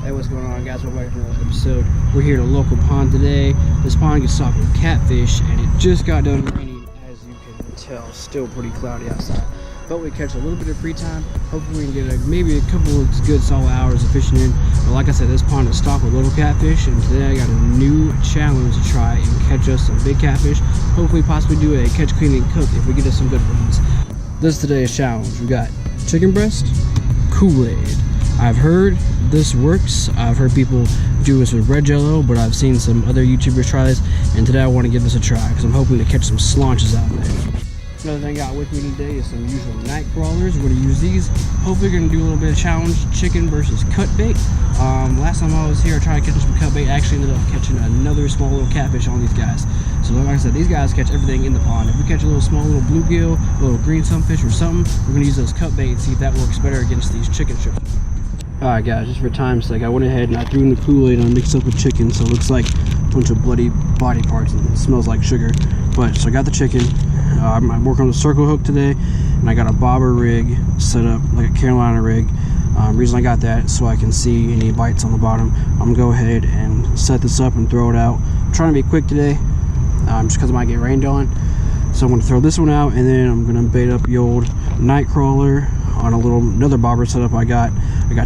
Hey, what's going on, guys? Welcome back to another episode. We're here at a local pond today. This pond gets stocked with catfish, and it just got done raining, as you can tell. Still pretty cloudy outside, but we catch a little bit of free time. Hopefully we can get maybe a couple of good solid hours of fishing in. But like I said, this pond is stocked with little catfish, and today I got a new challenge to try and catch us some big catfish. Hopefully possibly do a catch, clean, and cook if we get us some good ones. This is today's challenge. We got chicken breast, Kool-Aid. I've heard this works. I've heard people do this with red jello, but I've seen some other YouTubers try this, and today I want to give this a try because I'm hoping to catch some slaunches out there. Another thing I got with me today is some usual night crawlers. We're going to use these. Hopefully we're going to do a little bit of challenge chicken versus cut bait. Last time I was here, I tried catching some cut bait. I actually ended up catching another small little catfish on these guys. So like I said, these guys catch everything in the pond. If we catch a little small little bluegill, a little green sunfish or something, we're going to use those cut bait and see if that works better against these chicken strips. Alright guys, just for time's sake, I went ahead and I threw in the Kool-Aid and I mixed up with chicken, so it looks like a bunch of bloody body parts and it smells like sugar. But, so I got the chicken, I'm working on the circle hook today, and I got a bobber rig set up, like a Carolina rig. Reason I got that is so I can see any bites on the bottom. I'm going to go ahead and set this up and throw it out. I'm trying to be quick today, just because it might get rained on. So I'm going to throw this one out, and then I'm going to bait up the old night crawler on another bobber setup I got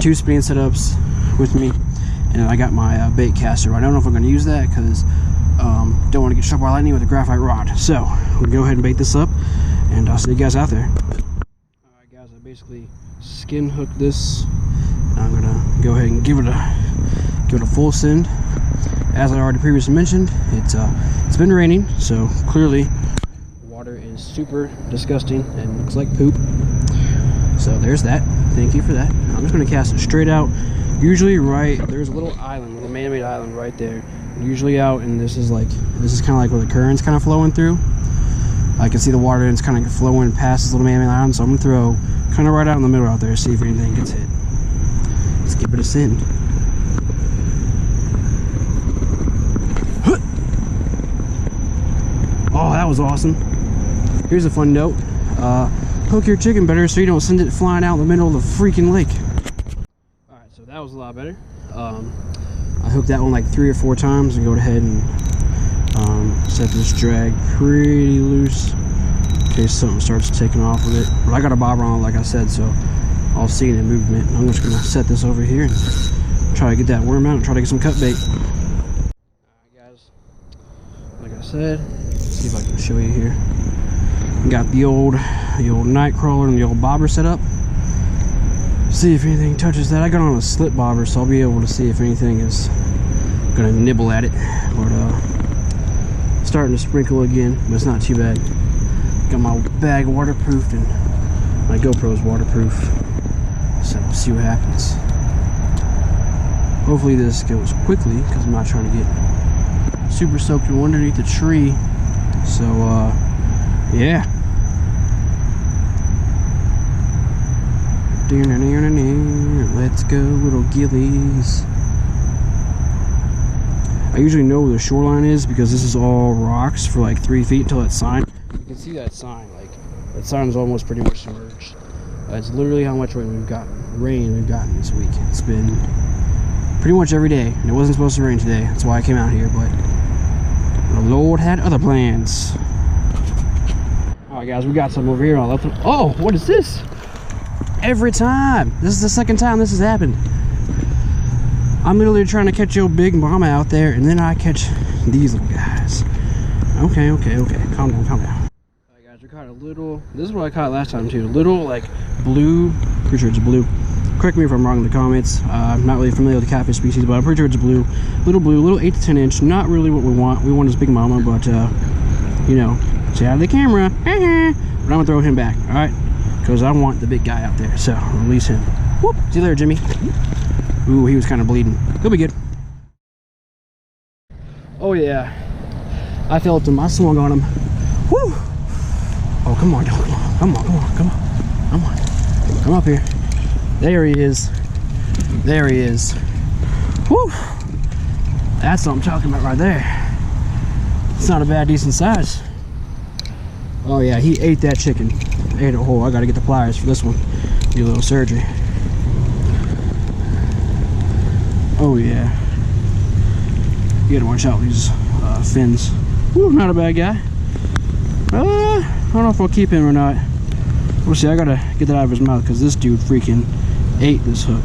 two spinning setups with me, and I got my bait caster. I don't know if I'm going to use that because don't want to get struck by lightning with a graphite rod. So we'll go ahead and bait this up, and I'll see you guys out there. Alright guys, I basically skin hooked this. I'm going to go ahead and give it a full send. As I already previously mentioned, it's been raining, so clearly water is super disgusting and looks like poop. So there's that. Thank you for that. I'm just going to cast it straight out. Usually there's a little island, a little man-made island right there. Usually out, and this is kind of like where the current's kind of flowing through. I can see the water and it's kind of flowing past this little man-made island, so I'm going to throw kind of right out in the middle out there, see if anything gets hit. Let's give it a send. Oh, that was awesome. Here's a fun note. Hook your chicken better so you don't send it flying out in the middle of the freaking lake. Alright, so that was a lot better. I hooked that one like 3 or 4 times and go ahead and set this drag pretty loose in case something starts taking off with it. But I got a bobber on it, like I said, so I'll see any movement. I'm just going to set this over here and try to get that worm out and try to get some cut bait. Alright guys, like I said, let's see if I can show you here. Got the old night crawler and the old bobber set up. See if anything touches that. I got on a slip bobber, so I'll be able to see if anything is gonna nibble at it. But starting to sprinkle again, but it's not too bad. Got my bag waterproofed and my GoPro's waterproof, so we'll see what happens. Hopefully this goes quickly because I'm not trying to get super soaked from underneath the tree. So yeah. Let's go, little gillies. I usually know where the shoreline is because this is all rocks for like 3 feet until that sign. You can see that sign. Like that sign is almost pretty much submerged. It's literally how much rain we've gotten this week. It's been pretty much every day, and it wasn't supposed to rain today. That's why I came out here, but the Lord had other plans. Alright guys, we got some over here on the left. Oh, what is this? Every time. This is the second time this has happened. I'm literally trying to catch your big mama out there, and then I catch these little guys. Okay. Calm down. Alright guys, we caught a little, this is what I caught last time too. A little like blue, pretty sure it's blue. Correct me if I'm wrong in the comments. I'm not really familiar with the catfish species, but I'm pretty sure it's blue, little 8 to 10 inch. Not really what we want. We want this big mama, but you know, stay out of the camera. But I'm gonna throw him back, all right? Because I want the big guy out there, so release him. Whoop! See you later, Jimmy. Ooh, he was kind of bleeding. He'll be good. Oh yeah, I felt him. I swung on him. Woo! Oh, come on, dog. Come on. Come up here. There he is. Woo! That's what I'm talking about right there. It's not a bad, decent size. Oh yeah, he ate that chicken. Ate it whole. I gotta get the pliers for this one. Do a little surgery. Oh yeah. You gotta watch out these fins. Woo, not a bad guy. I don't know if I'll keep him or not. We'll see. I gotta get that out of his mouth because this dude freaking ate this hook.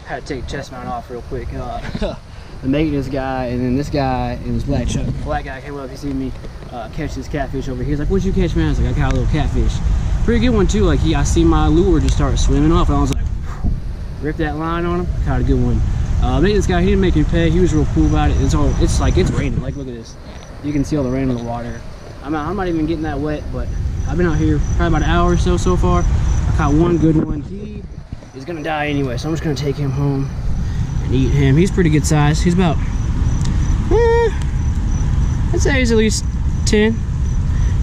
Had to take the chest mount off real quick. The maintenance guy and then this guy and this black guy came up. He seen me catch this catfish over here. He's like, "What'd you catch, man?" I was like, "I got a little catfish." Pretty good one too. Like I see my lure just start swimming off, and I was like, rip that line on him. Caught a good one. Maintenance guy, he didn't make me pay. He was real cool about it. It's like it's raining. Like look at this. You can see all the rain in the water. I'm not even getting that wet, but I've been out here probably about an hour or so far. I caught one good one. He is gonna die anyway, so I'm just gonna take him home and eat him. He's pretty good size. He's about, I'd say he's at least 10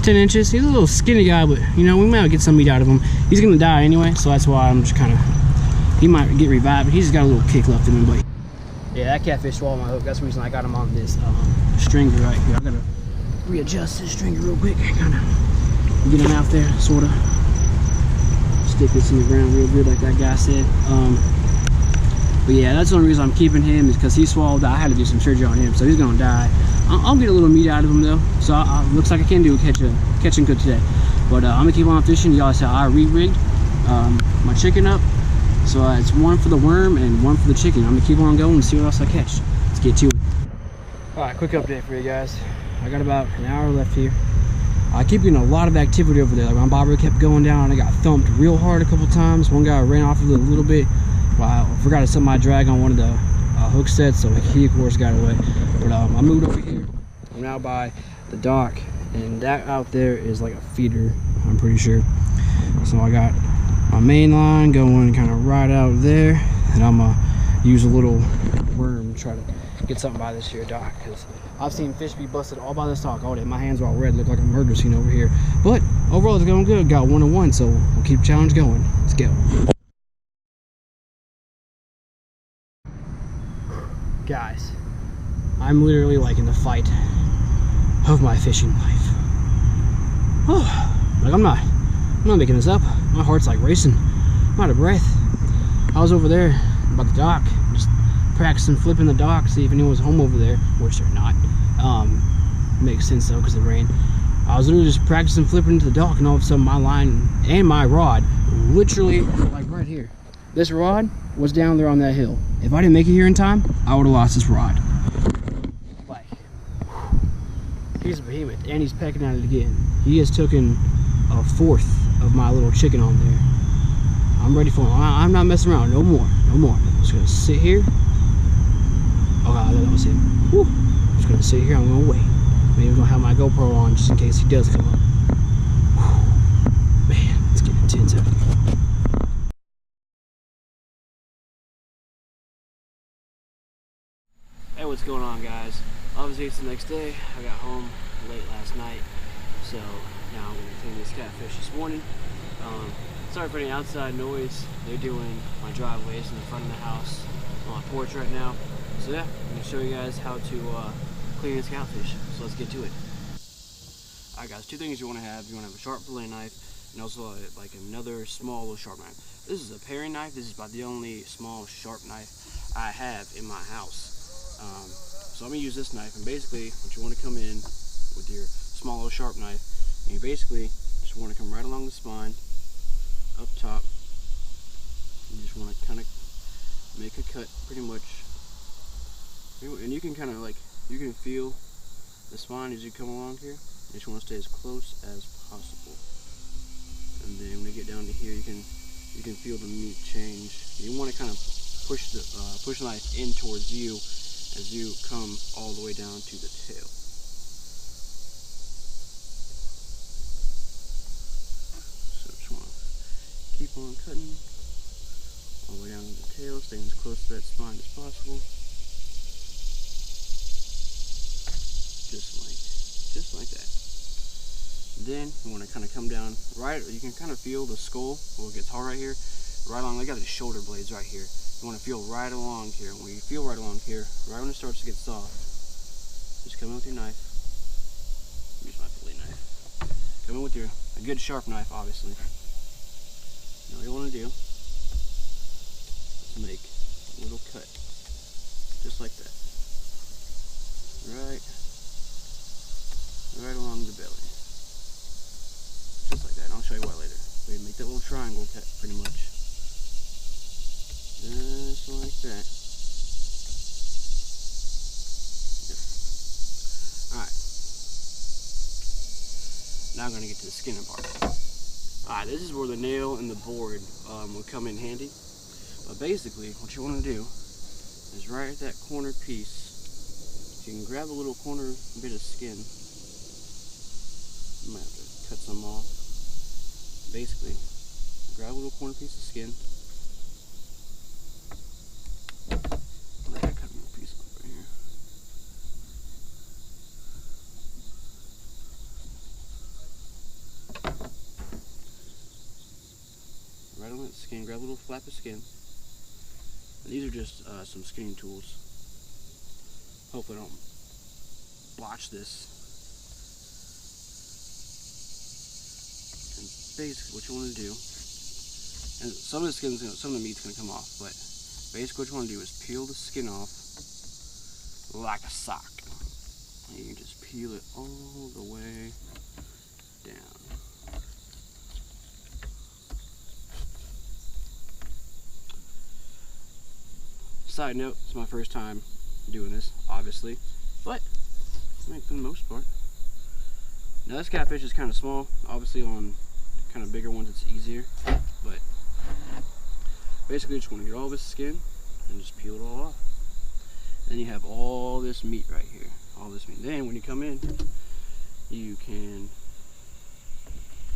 inches. He's a little skinny guy, but you know, we might get some meat out of him. He's gonna die anyway, so that's why I'm just kind of, he might get revived, but he's just got a little kick left in him. But yeah, that catfish swallowed my hook. That's the reason I got him on this stringer right here. I gotta readjust this stringer real quick. Kind of get him out there, sort of stick this in the ground real good, like that guy said. But yeah, that's the only reason I'm keeping him is because he swallowed. I had to do some surgery on him, so he's gonna die. I'll get a little meat out of him though, so looks like I can do a catch and cook today. But I'm gonna keep on fishing. Y'all said I re-rigged my chicken up, so it's one for the worm and one for the chicken. I'm gonna keep on going and see what else I catch. Let's get to it. All right, quick update for you guys. I got about an hour left here. I keep getting a lot of activity over there. Like my bobber kept going down. I got thumped real hard a couple times. One guy ran off of it a little bit. Wow, I forgot to set my drag on one of the hook sets, so he of course got away. But I moved over here. I'm now by the dock, and that out there is like a feeder, I'm pretty sure. So I got my main line going kind of right out there, and I'm gonna use a little worm to try to get something by this here dock, because I've seen fish be busted all by this dock all day. My hands are all red, look like a murder scene over here. But overall it's going good. Got 1-1, so we'll keep the challenge going. Let's go. Guys, I'm literally like in the fight of my fishing life. Oh, like I'm not making this up. My heart's like racing. I'm out of breath. I was over there by the dock, just practicing flipping the dock, see if anyone was home over there, which they're not. Makes sense though, because of the rain. I was literally just practicing flipping into the dock, and all of a sudden my line and my rod, literally like right here. This rod was down there on that hill. If I didn't make it here in time, I would have lost this rod. Like, he's a behemoth, and he's pecking at it again. He has taken a fourth of my little chicken on there. I'm ready for him. I'm not messing around. No more. No more. I'm just gonna sit here. Oh God, that was him. Woo. I'm just gonna sit here. I'm gonna wait. Maybe I'm gonna have my GoPro on just in case he does come up. Whew. Man, it's getting intense out here. Hey, what's going on, guys? Obviously it's the next day. I got home late last night, so now I'm gonna clean this catfish this morning. Sorry for any outside noise. They're doing my driveways in the front of the house on my porch right now. So yeah, I'm gonna show you guys how to clean this catfish. So let's get to it. Alright guys, two things you wanna have. You wanna have a sharp fillet knife and also like another small little sharp knife. This is a paring knife. This is about the only small sharp knife I have in my house. So I'm gonna use this knife, and basically what you want to come in with your small little sharp knife, and you basically just want to come right along the spine up top. You just want to kind of make a cut pretty much, and you can kind of like, you can feel the spine as you come along here. You just want to stay as close as possible, and then when you get down to here, you can feel the meat change. You want to kind of push the knife in towards you as you come all the way down to the tail. So just want to keep on cutting all the way down to the tail, staying as close to that spine as possible. Just like that. Then you want to kind of come down right, you can kind of feel the skull where it gets hard right here, right along. I got the shoulder blades right here. You want to feel right along here. When you feel right along here, right when it starts to get soft, just come in with your knife. Use my fillet knife. Come in with a good sharp knife, obviously. Now all you want to do is make a little cut, just like that, right along the belly, just like that. And I'll show you why later. So you make that little triangle cut, pretty much, just like that. Alright, now I'm going to get to the skinning part. Alright, this is where the nail and the board will come in handy. But basically, what you want to do is right at that corner piece, you can grab a little corner bit of skin. You might have to cut some off. Basically, grab a little corner piece of skin. I gotta cut a little piece off right here. Right on that skin, grab a little flap of skin. And these are just some skinning tools. Hopefully I don't botch this. And basically what you want to do, and some of the skin's some of the meat's gonna come off, but basically what you want to do is peel the skin off like a sock. And you can just peel it all the way down. Side note, it's my first time doing this, obviously, but I think for the most part. Now this catfish is kind of small. Obviously on kind of bigger ones it's easier, but basically you just want to get all this skin and just peel it all off. Then you have all this meat right here, all this meat. Then when you come in, you can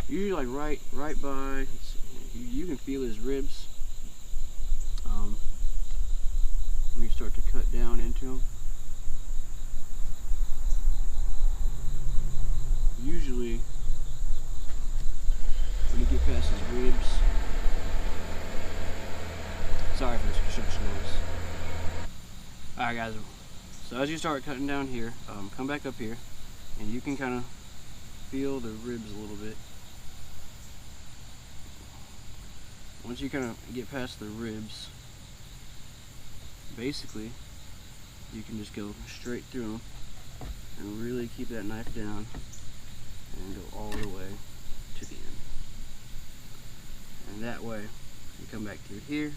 usually like right by, you can feel his ribs. When you start to cut down into them, usually when you get past his ribs, sorry for this construction noise. Alright guys, so as you start cutting down here, come back up here and you can kind of feel the ribs a little bit. Once you kind of get past the ribs, basically you can just go straight through them and really keep that knife down and go all the way to the end. And that way you come back through here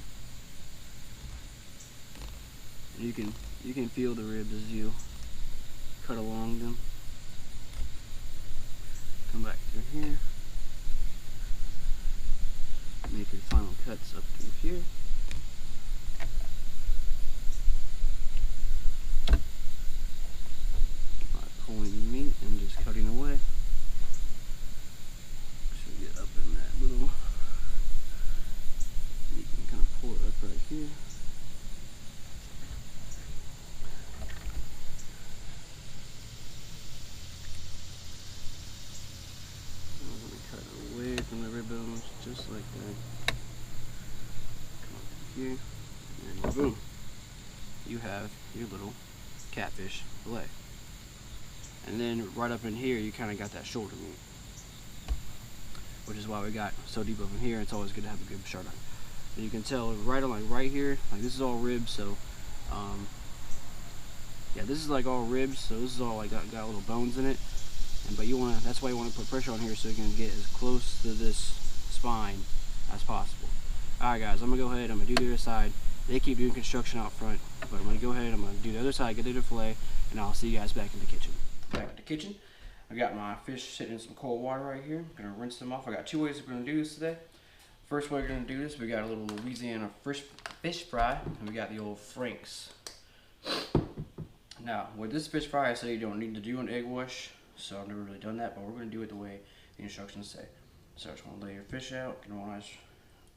and you can feel the ribs as you cut along them. Come back through here, make your final cuts up through here. Pulling the meat and just cutting away. So get up in that little, you can kind of pull it up right here. I'm going to cut away from the rib bones just like that. Come up here and boom, you have your little catfish fillet. And then right up in here, you kind of got that shoulder meat, which is why we got so deep up in here. It's always good to have a good shard on. And you can tell right on, like right here, like this is all ribs. So, yeah, this is like all ribs. So this is all like got little bones in it. But you want to, that's why you want to put pressure on here so you can get as close to this spine as possible. All right, guys, I'm gonna go ahead. I'm gonna do the other side. They keep doing construction out front, but I'm gonna go ahead. I'm gonna do the other side, get the fillet, and I'll see you guys back in the kitchen. Back at the kitchen, I got my fish sitting in some cold water right here. I'm gonna rinse them off. I got two ways we're gonna do this today. First way we're gonna do this, we got a little Louisiana fish fry, and we got the old Franks. Now, with this fish fry, I say you don't need to do an egg wash, so I've never really done that, but we're gonna do it the way the instructions say. So I just wanna lay your fish out, get it all nice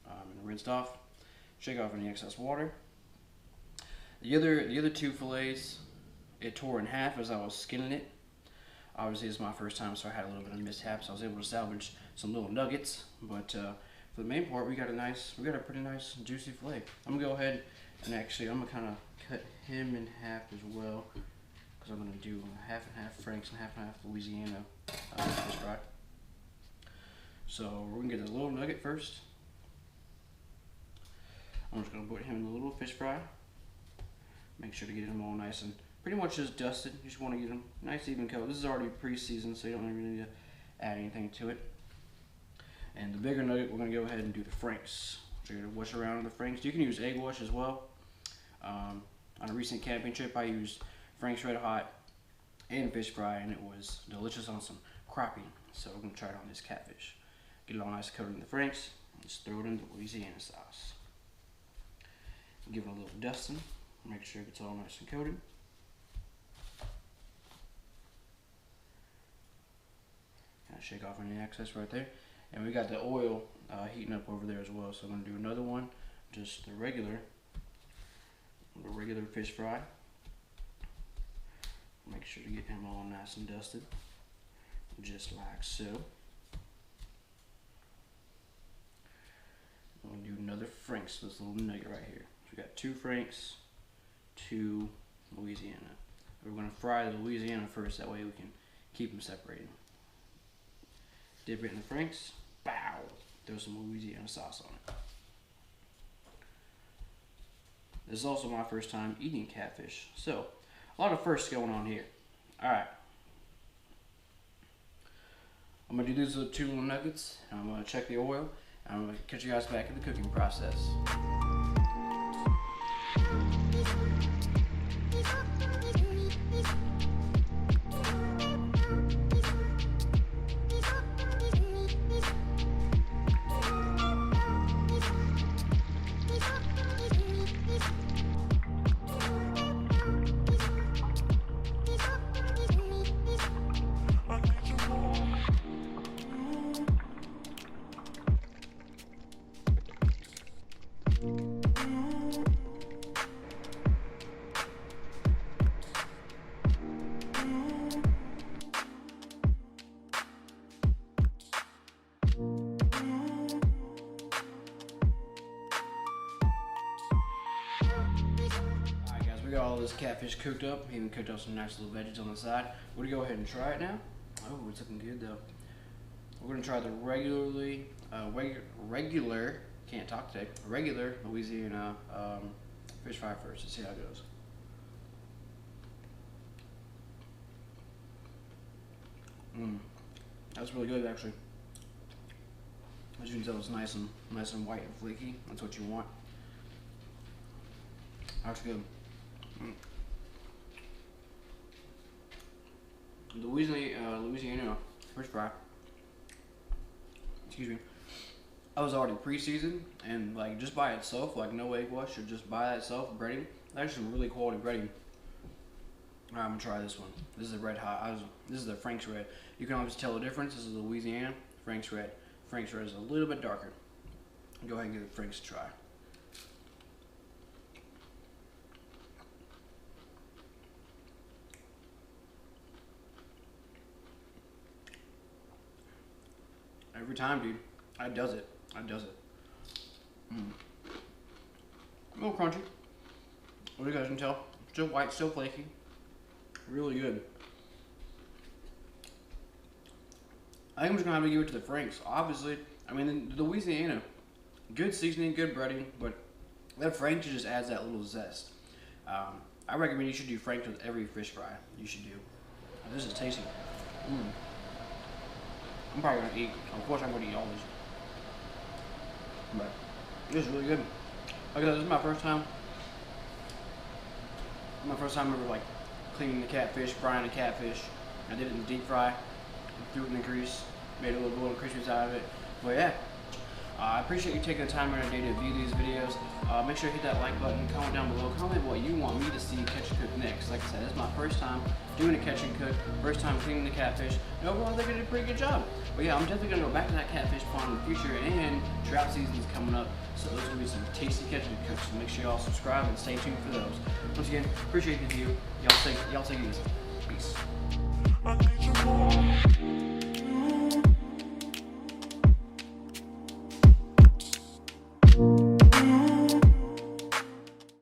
and rinsed off. Shake off any excess water. The other two fillets, it tore in half as I was skinning it. Obviously, it's my first time, so I had a little bit of mishaps. I was able to salvage some little nuggets, but for the main part, we got a pretty nice juicy fillet. I'm gonna go ahead and actually, I'm gonna kind of cut him in half as well, because I'm gonna do half and half Franks and half Louisiana fish fry. So we're gonna get a little nugget first. I'm just gonna put him in the little fish fry. Make sure to get them all nice and pretty much just dusted. You just want to get them nice even coat. This is already pre-seasoned, so you don't really need to add anything to it. And the bigger nugget, we're going to go ahead and do the franks. So you're going to wash around on the franks. You can use egg wash as well. On a recent camping trip, I used Frank's Red Hot and fish fry, and it was delicious on some crappie. So we're going to try it on this catfish. Get it all nice coated in the franks. Just throw it in the Louisiana sauce. Give it a little dusting. Make sure it's all nice and coated. Kind of shake off any excess right there. And we got the oil heating up over there as well. So I'm going to do another one, just the regular fish fry. Make sure to get him all nice and dusted, just like so. I'm going to do another Frank's, this little nugget right here. So we got 2 Frank's, 2 Louisiana. We're going to fry the Louisiana first, that way we can keep them separated. Dip it in the Frank's, bow, throw some Louisiana sauce on it. This is also my first time eating catfish, so a lot of firsts going on here. Alright. I'm going to do these 2 little nuggets, and I'm going to check the oil, and I'm going to catch you guys back in the cooking process. We got all this catfish cooked up, even cooked up some nice little veggies on the side. We're gonna go ahead and try it now. Oh, it's looking good though. We're gonna try the regular, can't talk today, regular Louisiana fish fry first. Let's see how it goes. That's really good actually. As you can tell, it's nice and white and flaky. That's what you want. That's good. Louisiana fish fry. Excuse me. I was already pre-seasoned, and like just by itself, like no egg wash, or just by itself breading. That's some really quality breading. Alright, I'm gonna try this one. This is a red hot. This is the Frank's Red. You can always tell the difference. This is Louisiana Frank's Red. Frank's Red is a little bit darker. Go ahead and give the Frank's a try. Every time, dude. It does it. A little crunchy. What you guys can tell. Still white, still flaky. Really good. I think I'm just gonna have to give it to the Frank's. Obviously, I mean the Louisiana, good seasoning, good breading, but that Frank's just adds that little zest. I recommend you should do Frank's with every fish fry. You should do. This is tasty. I'm probably gonna eat. Of course, I'm gonna eat all these. But this is really good. Like I said, this is my first time. Ever like cleaning the catfish, frying the catfish. I did it in the deep fry, threw it in the grease, made a little crispy out of it. But yeah, I appreciate you taking the time out of your day to view these videos. Make sure you hit that like button, comment down below, comment what you want me to see catch and cook next. Like I said, this is my first time doing a catch and cook, first time cleaning the catfish, and overall I think I did a pretty good job. But yeah, I'm definitely gonna go back to that catfish pond in the future, and trout season is coming up, so those are gonna be some tasty catch and cooks. So make sure y'all subscribe and stay tuned for those. Once again, appreciate the view. Y'all take it easy. Peace.